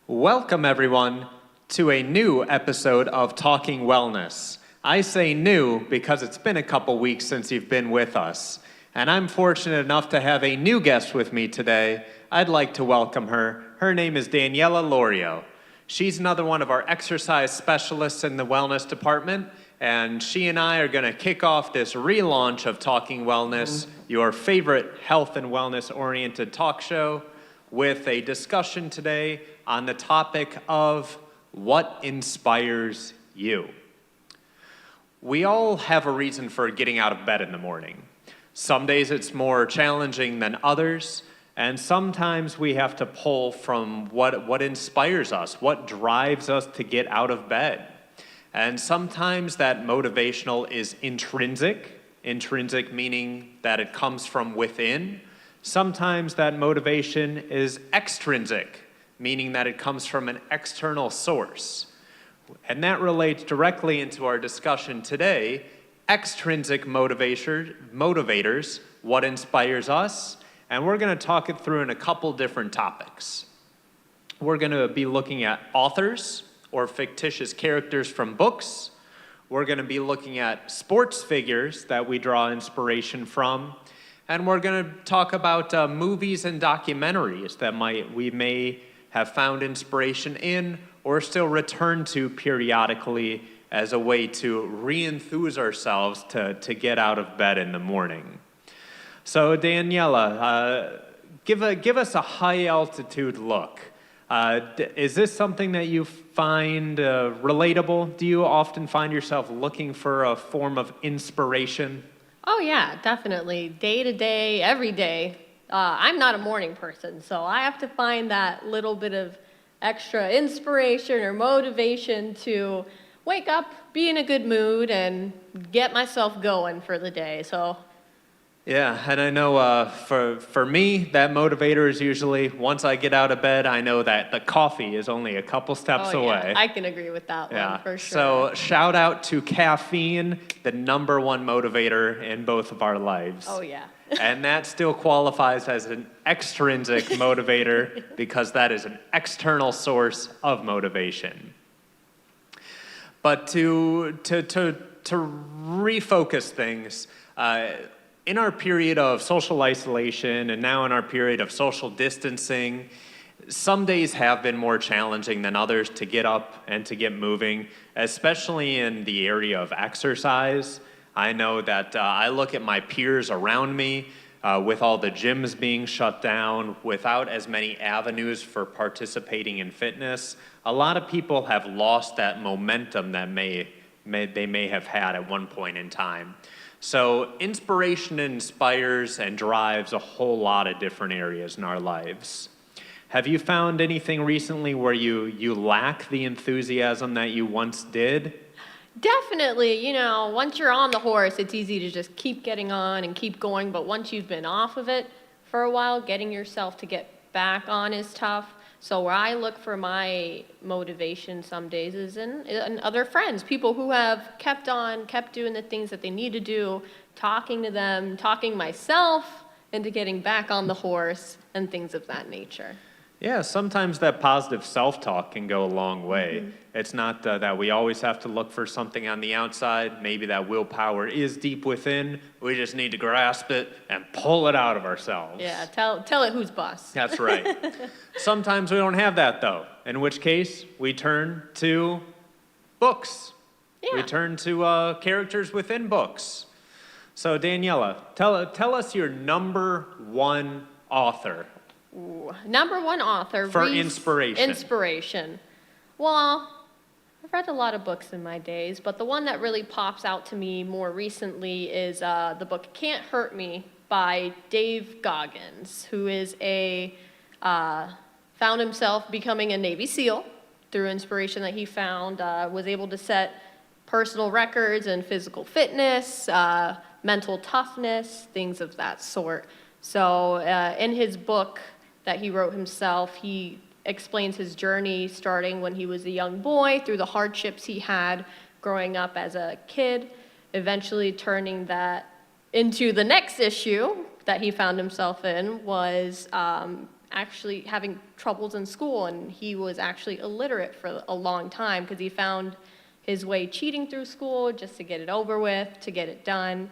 Welcome, everyone, to a new episode of Talking Wellness. I say new because it's been a couple weeks since you've been with us, and I'm fortunate enough to have a new guest with me today. I'd like to welcome her. Her name is Daniela Lorio. She's another one of our exercise specialists in the wellness department, and she and I are going to kick off this relaunch of Talking Wellness, your favorite health and wellness-oriented talk show, with a discussion today on the topic of what inspires you. We all have a reason for getting out of bed in the morning. Some days it's more challenging than others, and sometimes we have to pull from what inspires us, what drives us to get out of bed. And sometimes that motivational is intrinsic meaning that it comes from within. Sometimes that motivation is extrinsic, meaning that it comes from an external source. And that relates directly into our discussion today. Extrinsic motivators, what inspires us, and we're going to talk it through in a couple different topics. We're going to be looking at authors or fictitious characters from books. We're going to be looking at sports figures that we draw inspiration from. And we're going to talk about movies and documentaries that we may have found inspiration in or still return to periodically as a way to re-enthuse ourselves to get out of bed in the morning. So Daniela, give us a high-altitude look. Is this something that you find relatable? Do you often find yourself looking for a form of inspiration? Oh yeah, definitely. Day to day, every day. I'm not a morning person, so I have to find that little bit of extra inspiration or motivation to wake up, be in a good mood, and get myself going for the day. Yeah, and I know for me, that motivator is usually, once I get out of bed, I know that the coffee is only a couple steps away. I can agree with that one, for sure. So shout out to caffeine, the number one motivator in both of our lives. Oh yeah. And that still qualifies as an extrinsic motivator because that is an external source of motivation. But to refocus things, in our period of social isolation and now in our period of social distancing, some days have been more challenging than others to get up and to get moving, especially in the area of exercise. I know that I look at my peers around me with all the gyms being shut down, without as many avenues for participating in fitness. A lot of people have lost that momentum that they may have had at one point in time. So inspiration inspires and drives a whole lot of different areas in our lives. Have you found anything recently where you lack the enthusiasm that you once did? Definitely, once you're on the horse, it's easy to just keep getting on and keep going, but once you've been off of it for a while, getting yourself to get back on is tough. So where I look for my motivation some days is in other friends, people who have kept doing the things that they need to do, talking to them, talking myself into getting back on the horse and things of that nature. Yeah, sometimes that positive self-talk can go a long way. Mm-hmm. It's not that we always have to look for something on the outside. Maybe that willpower is deep within. We just need to grasp it and pull it out of ourselves. Yeah, tell it who's boss. That's right. Sometimes we don't have that, though, in which case we turn to books. Yeah. We turn to characters within books. So Daniela, tell us your number one author. Ooh, number one author. For inspiration. Inspiration. Well, I've read a lot of books in my days, but the one that really pops out to me more recently is the book Can't Hurt Me by Dave Goggins, who is found himself becoming a Navy SEAL through inspiration that he found, was able to set personal records in physical fitness, mental toughness, things of that sort. So in his book that he wrote himself, he explains his journey starting when he was a young boy through the hardships he had growing up as a kid, eventually turning that into the next issue that he found himself in was actually having troubles in school, and he was actually illiterate for a long time because he found his way cheating through school just to get it over with, to get it done,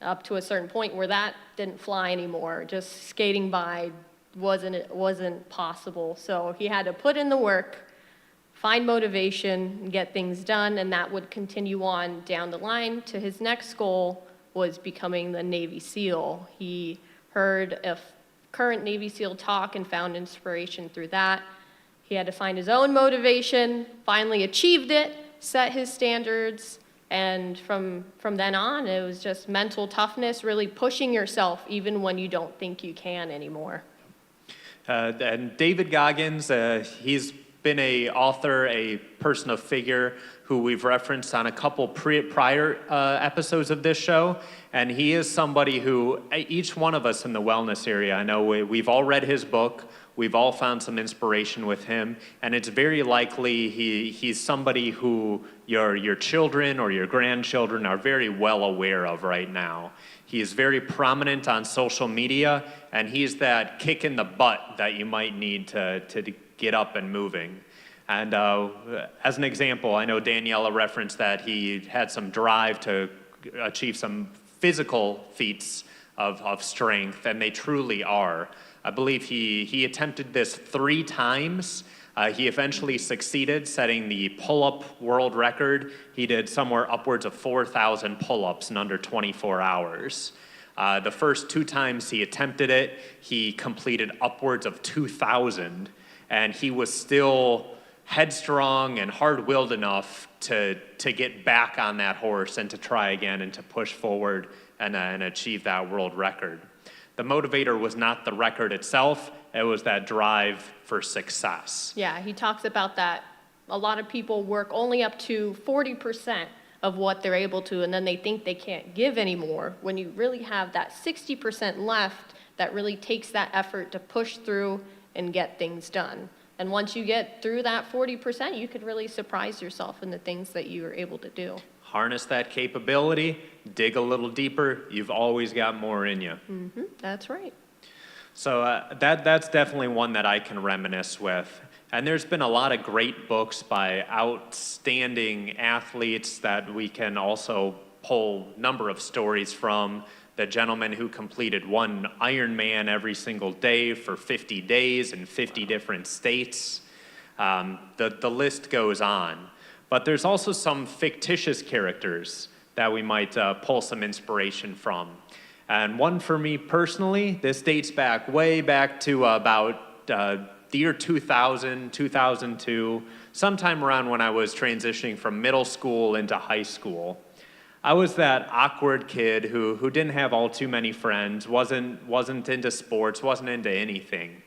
up to a certain point where that didn't fly anymore. Just skating by wasn't possible. So he had to put in the work, find motivation, and get things done, and that would continue on down the line to his next goal was becoming the Navy SEAL. He heard a current Navy SEAL talk and found inspiration through that. He had to find his own motivation, finally achieved it, set his standards, and from then on, it was just mental toughness, really pushing yourself even when you don't think you can anymore. And David Goggins, he's been a author, a person of figure who we've referenced on a couple prior episodes of this show. And he is somebody who, each one of us in the wellness area, I know we've all read his book, we've all found some inspiration with him, and it's very likely he's somebody who your children or your grandchildren are very well aware of right now. He is very prominent on social media, and he's that kick in the butt that you might need to get up and moving. And as an example, I know Daniela referenced that he had some drive to achieve some physical feats of strength, and they truly are. I believe he attempted this 3 times. He eventually succeeded, setting the pull-up world record. He did somewhere upwards of 4,000 pull-ups in under 24 hours. The first 2 times he attempted it, he completed upwards of 2,000, and he was still headstrong and hard-willed enough to get back on that horse and to try again and to push forward and achieve that world record. The motivator was not the record itself, it was that drive for success. Yeah, he talks about that. A lot of people work only up to 40% of what they're able to, and then they think they can't give anymore. When you really have that 60% left, that really takes that effort to push through and get things done. And once you get through that 40%, you could really surprise yourself in the things that you are able to do. Harness that capability, dig a little deeper, you've always got more in you. Mm-hmm, that's right. So that's definitely one that I can reminisce with. And there's been a lot of great books by outstanding athletes that we can also pull a number of stories from. The gentleman who completed 1 Ironman every single day for 50 days in 50 different states. The list goes on. But there's also some fictitious characters that we might pull some inspiration from. And one for me personally, this dates back way back to about the year 2000, 2002, sometime around when I was transitioning from middle school into high school. I was that awkward kid who didn't have all too many friends, wasn't into sports, wasn't into anything.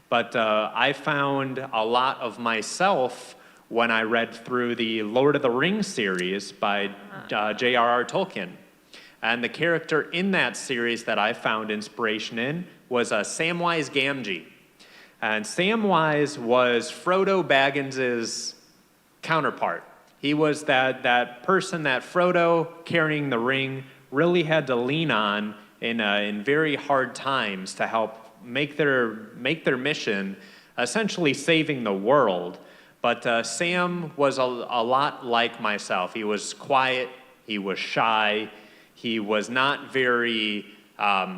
But I found a lot of myself when I read through the Lord of the Rings series by J.R.R. Tolkien. And the character in that series that I found inspiration in was Samwise Gamgee. And Samwise was Frodo Baggins's counterpart. He was that person that Frodo, carrying the ring, really had to lean on in very hard times to help make their mission, essentially saving the world. But Sam was a lot like myself. He was quiet, he was shy, he was not very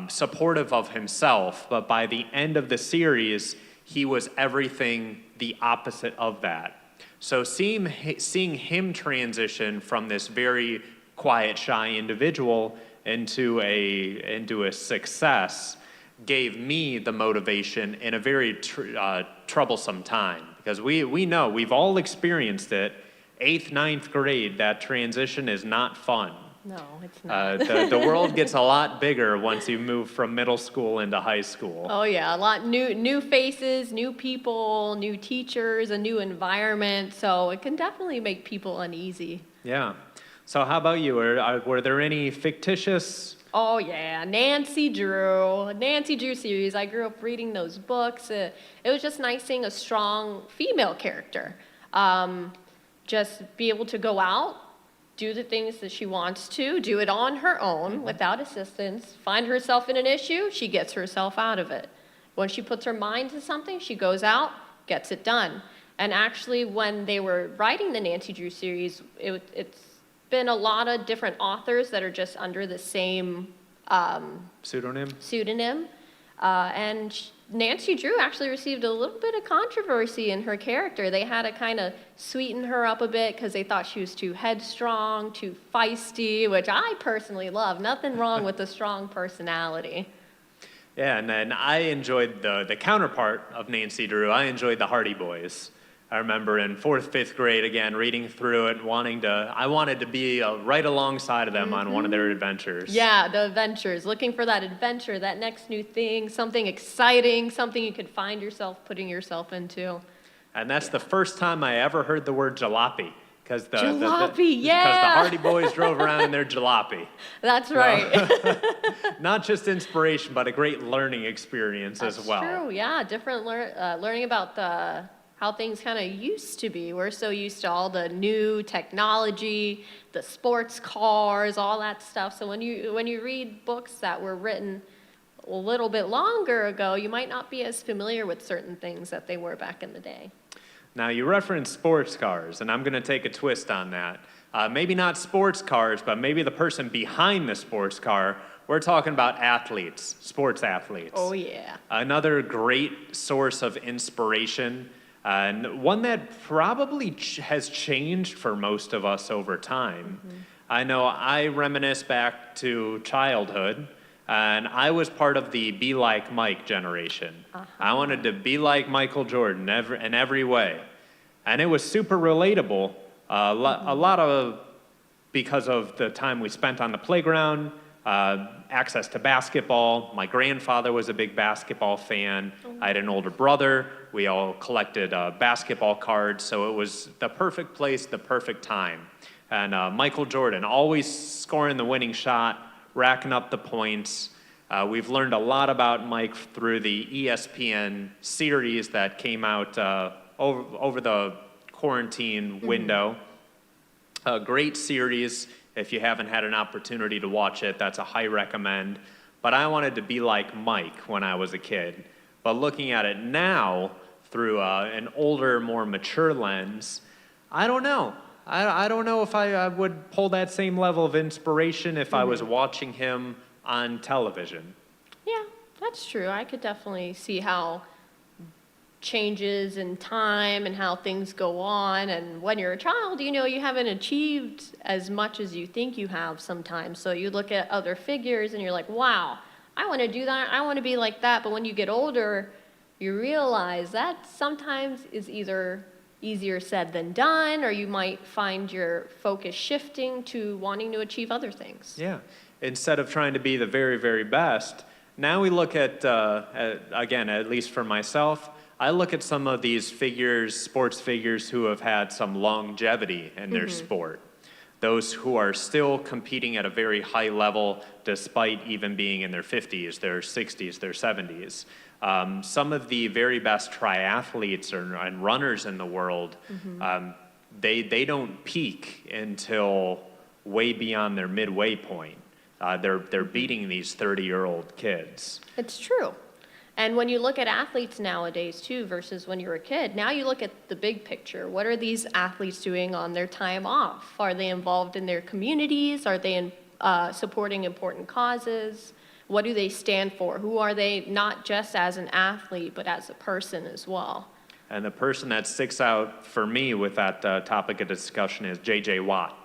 supportive of himself, but by the end of the series, he was everything the opposite of that. So seeing him transition from this very quiet, shy individual into a success gave me the motivation in a very troublesome time. Because we know, we've all experienced it, 8th, 9th grade, that transition is not fun. No, it's not. The world gets a lot bigger once you move from middle school into high school. Oh yeah, a lot new faces, new people, new teachers, a new environment. So it can definitely make people uneasy. Yeah. So how about you? Were there any fictitious? Oh yeah, Nancy Drew series. I grew up reading those books. It was just nice seeing a strong female character. Just be able to go out, do the things that she wants to, do it on her own without assistance, find herself in an issue, she gets herself out of it. When she puts her mind to something, she goes out, gets it done. And actually, when they were writing the Nancy Drew series, it's been a lot of different authors that are just under the same pseudonym. Nancy Drew actually received a little bit of controversy in her character. They had to kind of sweeten her up a bit because they thought she was too headstrong, too feisty, which I personally love. Nothing wrong with a strong personality. Yeah, and then I enjoyed the counterpart of Nancy Drew. I enjoyed the Hardy Boys. I remember in 4th, 5th grade, again, reading through it, I wanted to be right alongside of them on one of their adventures. Yeah, the adventures, looking for that adventure, that next new thing, something exciting, something you could find yourself putting yourself into. And that's the first time I ever heard the word jalopy. Because the Hardy Boys drove around in their jalopy. That's right. Not just inspiration, but a great learning experience as well. That's true, yeah. Different learning about how things kind of used to be. We're so used to all the new technology, the sports cars, all that stuff. So when you read books that were written a little bit longer ago, you might not be as familiar with certain things that they were back in the day. Now, you referenced sports cars, and I'm going to take a twist on that. Maybe not sports cars, but maybe the person behind the sports car. We're talking about athletes, sports athletes. Oh, yeah. Another great source of inspiration, and one that probably has changed for most of us over time. I know I reminisce back to childhood, and I was part of the Be Like Mike generation. I wanted to be like Michael Jordan in every way. And it was super relatable, a lot of because of the time we spent on the playground, access to basketball. My grandfather was a big basketball fan. I had an older brother. We all collected basketball cards, so it was the perfect place, the perfect time. And Michael Jordan, always scoring the winning shot, racking up the points. We've learned a lot about Mike through the ESPN series that came out over the quarantine window. A great series. If you haven't had an opportunity to watch it, that's a high recommend. But I wanted to be like Mike when I was a kid. But looking at it now through an older, more mature lens, I don't know. I don't know if I would pull that same level of inspiration if I was watching him on television. Yeah, that's true. I could definitely see how changes in time and how things go on. And when you're a child, you haven't achieved as much as you think you have sometimes. So you look at other figures and you're like, wow, I want to do that. I want to be like that. But when you get older, you realize that sometimes is either easier said than done, or you might find your focus shifting to wanting to achieve other things. Yeah. Instead of trying to be the very, very best, now we look at again, at least for myself, I look at some of these figures, sports figures who have had some longevity in their sport. Those who are still competing at a very high level despite even being in their 50s, their 60s, their 70s. Some of the very best triathletes and runners in the world, they don't peak until way beyond their midway point. They're beating these 30-year-old kids. It's true. And when you look at athletes nowadays, too, versus when you were a kid, now you look at the big picture. What are these athletes doing on their time off? Are they involved in their communities? Are they supporting important causes? What do they stand for? Who are they, not just as an athlete, but as a person as well? And the person that sticks out for me with that topic of discussion is J.J. Watt.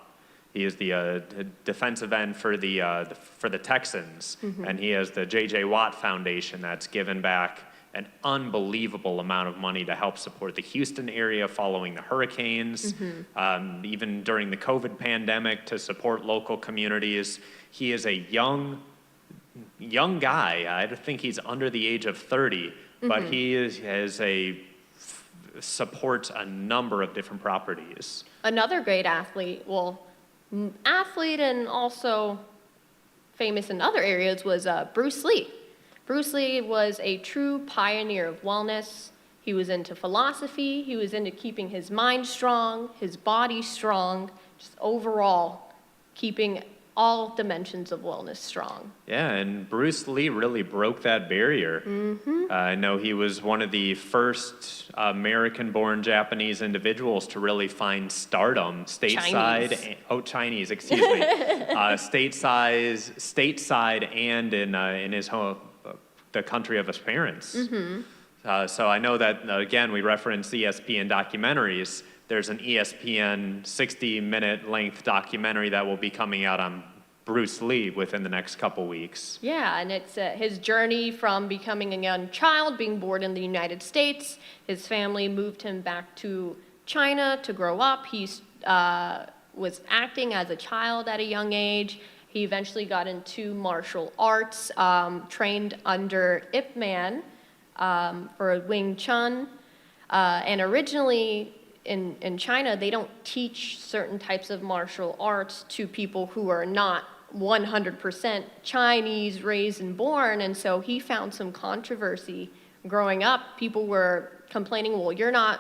He is the defensive end for the Texans, and he has the J.J. Watt Foundation that's given back an unbelievable amount of money to help support the Houston area following the hurricanes, even during the COVID pandemic to support local communities. He is a young guy. I think he's under the age of 30, but he supports a number of different properties. Another great athlete, athlete and also famous in other areas, was Bruce Lee. Bruce Lee was a true pioneer of wellness. He was into philosophy. He was into keeping his mind strong, his body strong, just overall keeping all dimensions of wellness strong. Yeah, and Bruce Lee really broke that barrier. I know he was one of the first American-born Japanese individuals to really find stardom stateside. Chinese, excuse me. Stateside, and in his home, the country of his parents. So I know that again we reference ESPN documentaries. There's an ESPN 60-minute length documentary that will be coming out on Bruce Lee within the next couple weeks. Yeah, and it's his journey from becoming a young child, being born in the United States. His family moved him back to China to grow up. He was acting as a child at a young age. He eventually got into martial arts, trained under Ip Man for Wing Chun. And originally, in China, they don't teach certain types of martial arts to people who are not 100% Chinese, raised and born, and so he found some controversy growing up. People were complaining, well, you're not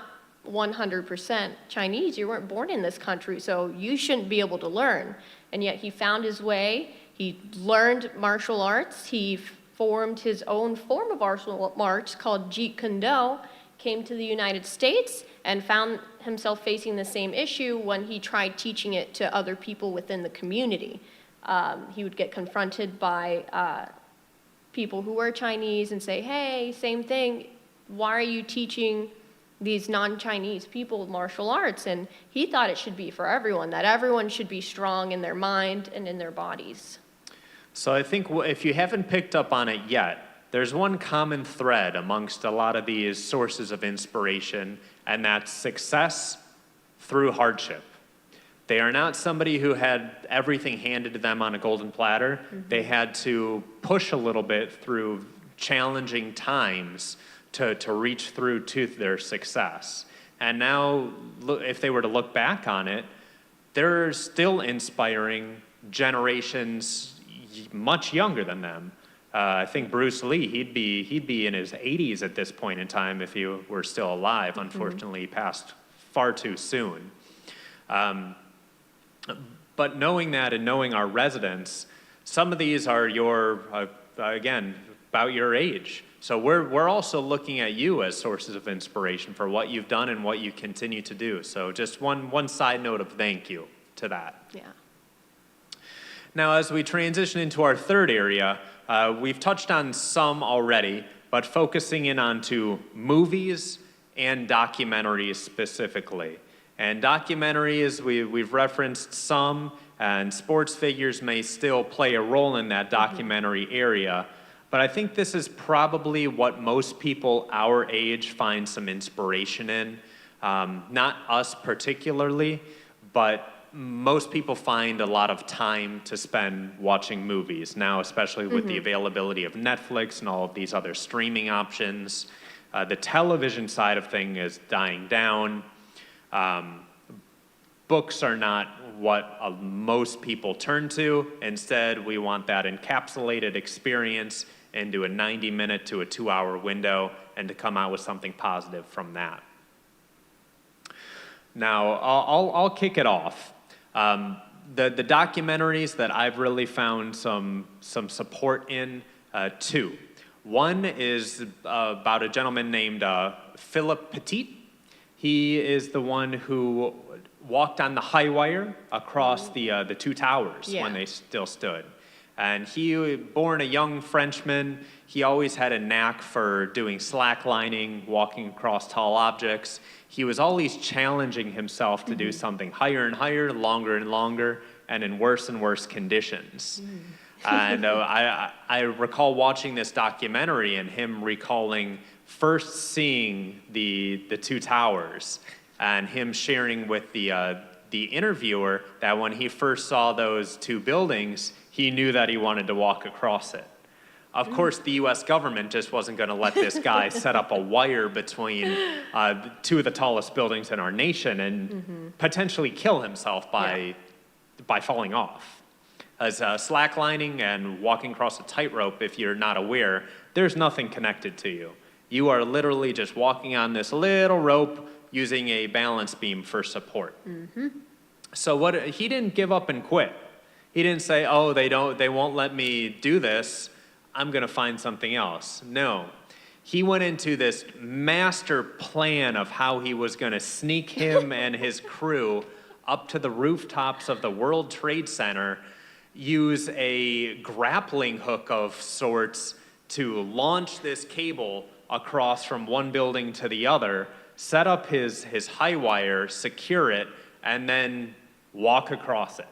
100% Chinese, you weren't born in this country, so you shouldn't be able to learn. And yet he found his way, he learned martial arts, he formed his own form of martial arts called Jeet Kune Do, came to the United States, and found himself facing the same issue when he tried teaching it to other people within the community. He would get confronted by people who were Chinese and say, hey, same thing, why are you teaching these non-Chinese people martial arts? And he thought it should be for everyone, that everyone should be strong in their mind and in their bodies. So I think if you haven't picked up on it yet, there's one common thread amongst a lot of these sources of inspiration, and that's success through hardship. They are not somebody who had everything handed to them on a golden platter. They had to push a little bit through challenging times to reach through to their success. And now, if they were to look back on it, they're still inspiring generations much younger than them. I think Bruce Lee, he'd be in his 80s at this point in time if he were still alive. Unfortunately, he passed far too soon. But knowing that and knowing our residents, some of these are again, about your age. So we're also looking at you as sources of inspiration for what you've done and what you continue to do. So just one side note of thank you to that. Yeah. Now, as we transition into our third area, we've touched on some already, but focusing in onto movies and documentaries specifically. And documentaries, we've referenced some, and sports figures may still play a role in that documentary area. But I think this is probably what most people our age find some inspiration in. Not us particularly, but most people find a lot of time to spend watching movies now, especially with the availability of Netflix and all of these other streaming options. The television side of things is dying down. Books are not what most people turn to. Instead, we want that encapsulated experience into a 90-minute to a 2-hour window and to come out with something positive from that. Now, I'll kick it off. The documentaries that I've really found some support in, two. One is about a gentleman named Philip Petit. He is the one who walked on the high wire across the two towers when they still stood. And he, born a young Frenchman, he always had a knack for doing slacklining, walking across tall objects. He was always challenging himself to do something higher and higher, longer and longer, and in worse and worse conditions. And I recall watching this documentary and him recalling first seeing the two towers and him sharing with the interviewer that when he first saw those two buildings, he knew that he wanted to walk across it. Of course, the U.S. government just wasn't going to let this guy set up a wire between two of the tallest buildings in our nation and potentially kill himself by falling off. As slacklining and walking across a tightrope, if you're not aware, there's nothing connected to you. You are literally just walking on this little rope using a balance beam for support. So he didn't give up and quit. He didn't say, oh, they won't let me do this. I'm going to find something else. No. He went into this master plan of how he was going to sneak him and his crew up to the rooftops of the World Trade Center, use a grappling hook of sorts to launch this cable across from one building to the other, set up his high wire, secure it, and then walk across it.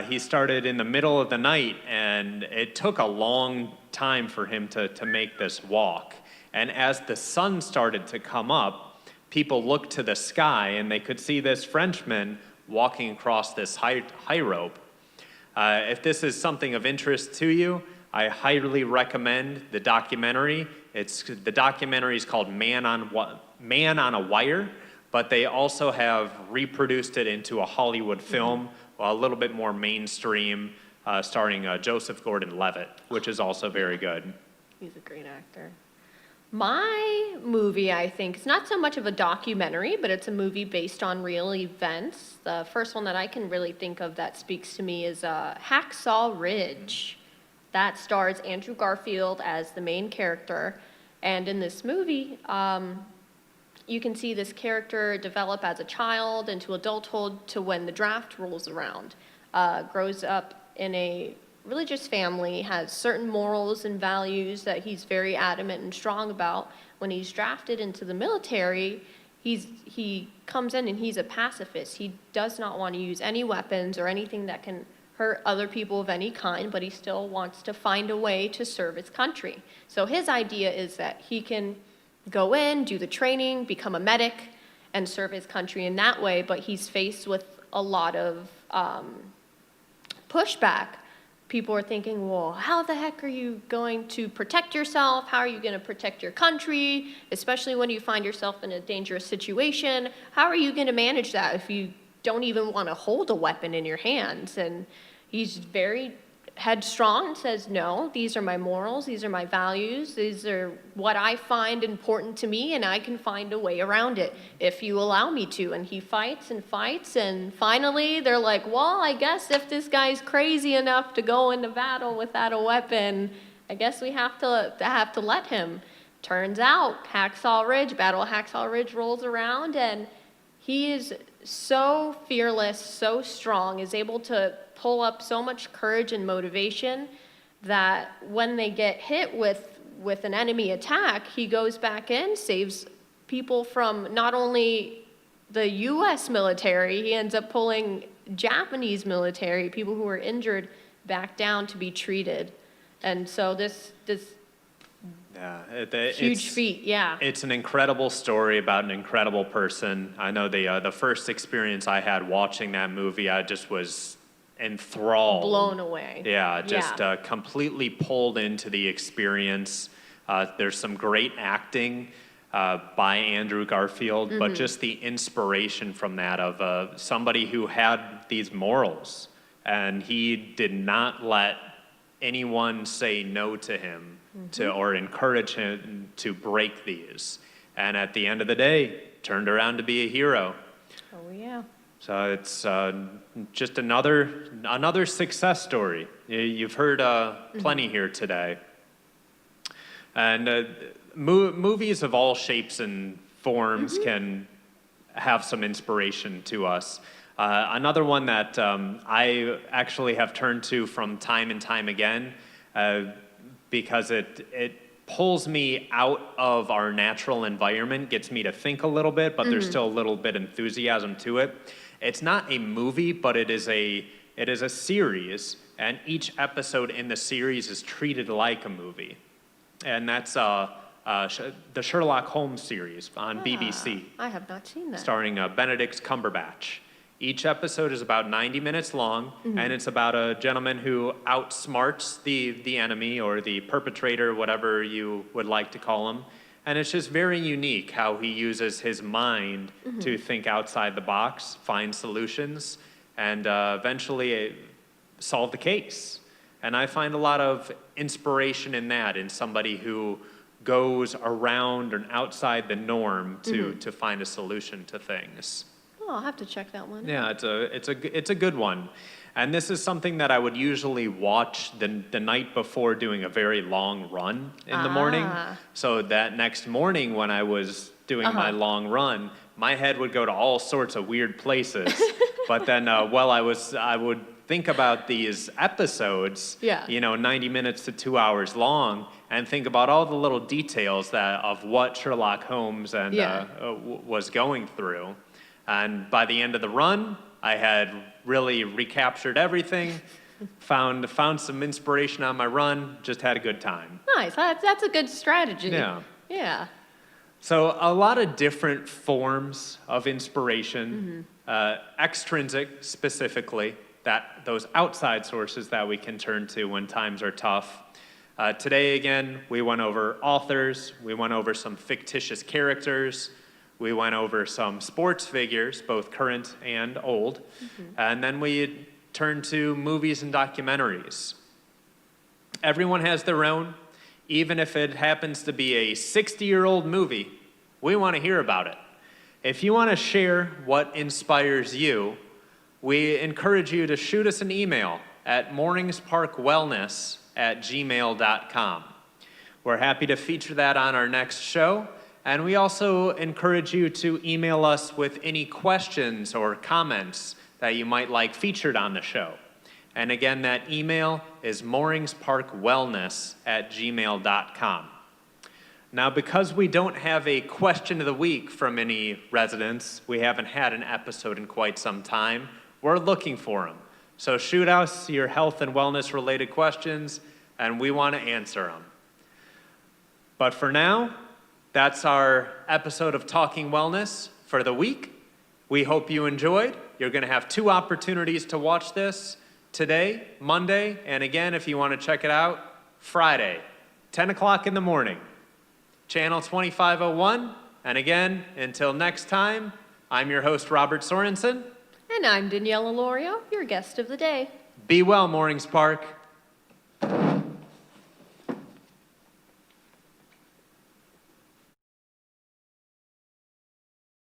He started in the middle of the night, and it took a long time for him to make this walk. And as the sun started to come up, people looked to the sky, and they could see this Frenchman walking across this high rope. If this is something of interest to you, I highly recommend the documentary. The documentary is called Man on a Wire, but they also have reproduced it into a Hollywood film, a little bit more mainstream, starring Joseph Gordon-Levitt, which is also very good. He's a great actor. My movie, I think, is not so much of a documentary, but it's a movie based on real events. The first one that I can really think of that speaks to me is Hacksaw Ridge. That stars Andrew Garfield as the main character. And in this movie, you can see this character develop as a child into adulthood to when the draft rolls around. Grows up in a religious family, has certain morals and values that he's very adamant and strong about. When he's drafted into the military, he comes in and he's a pacifist. He does not want to use any weapons or anything that can hurt other people of any kind, but he still wants to find a way to serve his country. So his idea is that he can go in, do the training, become a medic, and serve his country in that way, but he's faced with a lot of pushback. People are thinking, well, how the heck are you going to protect yourself? How are you going to protect your country, especially when you find yourself in a dangerous situation? How are you going to manage that if you don't even want to hold a weapon in your hands? And he's very headstrong and says, no, these are my morals, these are my values, these are what I find important to me, and I can find a way around it if you allow me to. And he fights, and finally they're like, well, I guess if this guy's crazy enough to go into battle without a weapon, I guess we have to let him. Turns out Battle of Hacksaw Ridge rolls around, and he is so fearless, so strong, is able to pull up so much courage and motivation that when they get hit with an enemy attack, he goes back in, saves people from not only the U.S. military, he ends up pulling Japanese military, people who were injured, back down to be treated. And so this huge feat, yeah. It's an incredible story about an incredible person. I know the first experience I had watching that movie, I just was enthralled. Blown away. Yeah, just completely pulled into the experience. There's some great acting by Andrew Garfield, but just the inspiration from that of somebody who had these morals, and he did not let anyone say no to him or encourage him to break these. And at the end of the day, turned around to be a hero. Oh, yeah. So it's just another success story. You've heard plenty here today. And movies of all shapes and forms can have some inspiration to us. Another one that I actually have turned to from time and time again because it pulls me out of our natural environment, gets me to think a little bit, but there's still a little bit enthusiasm to it. It's not a movie, but it is a series, and each episode in the series is treated like a movie. And that's the Sherlock Holmes series on BBC. I have not seen that. Starring Benedict Cumberbatch. Each episode is about 90 minutes long, and it's about a gentleman who outsmarts the enemy or the perpetrator, whatever you would like to call him. And it's just very unique how he uses his mind to think outside the box, find solutions, and eventually solve the case. And I find a lot of inspiration in that, in somebody who goes around and outside the norm to find a solution to things. Oh, I'll have to check that one. Yeah, it's a good one. And this is something that I would usually watch the night before doing a very long run in the morning. Ah. So that next morning when I was doing my long run, my head would go to all sorts of weird places. But then I would think about these episodes, Yeah. 90 minutes to 2 hours long, and think about all the little details of what Sherlock Holmes was going through. And by the end of the run, I had really recaptured everything, found some inspiration on my run, just had a good time. Nice. That's a good strategy. Yeah. Yeah. So a lot of different forms of inspiration, extrinsic specifically, those outside sources that we can turn to when times are tough. Today, again, we went over authors, we went over some fictitious characters, we went over some sports figures, both current and old, and then we turned to movies and documentaries. Everyone has their own. Even if it happens to be a 60-year-old movie, we want to hear about it. If you want to share what inspires you, we encourage you to shoot us an email at morningsparkwellness@gmail.com. We're happy to feature that on our next show, and we also encourage you to email us with any questions or comments that you might like featured on the show. And again, that email is morningsparkwellness@gmail.com. Now, because we don't have a question of the week from any residents, we haven't had an episode in quite some time, we're looking for them. So shoot us your health and wellness related questions, and we want to answer them. But for now, that's our episode of Talking Wellness for the week. We hope you enjoyed. You're going to have 2 opportunities to watch this. Today, Monday, and again, if you want to check it out, Friday, 10 o'clock in the morning, channel 2501. And again, until next time, I'm your host, Robert Sorensen. And I'm Danielle Alorio, your guest of the day. Be well, Mornings Park.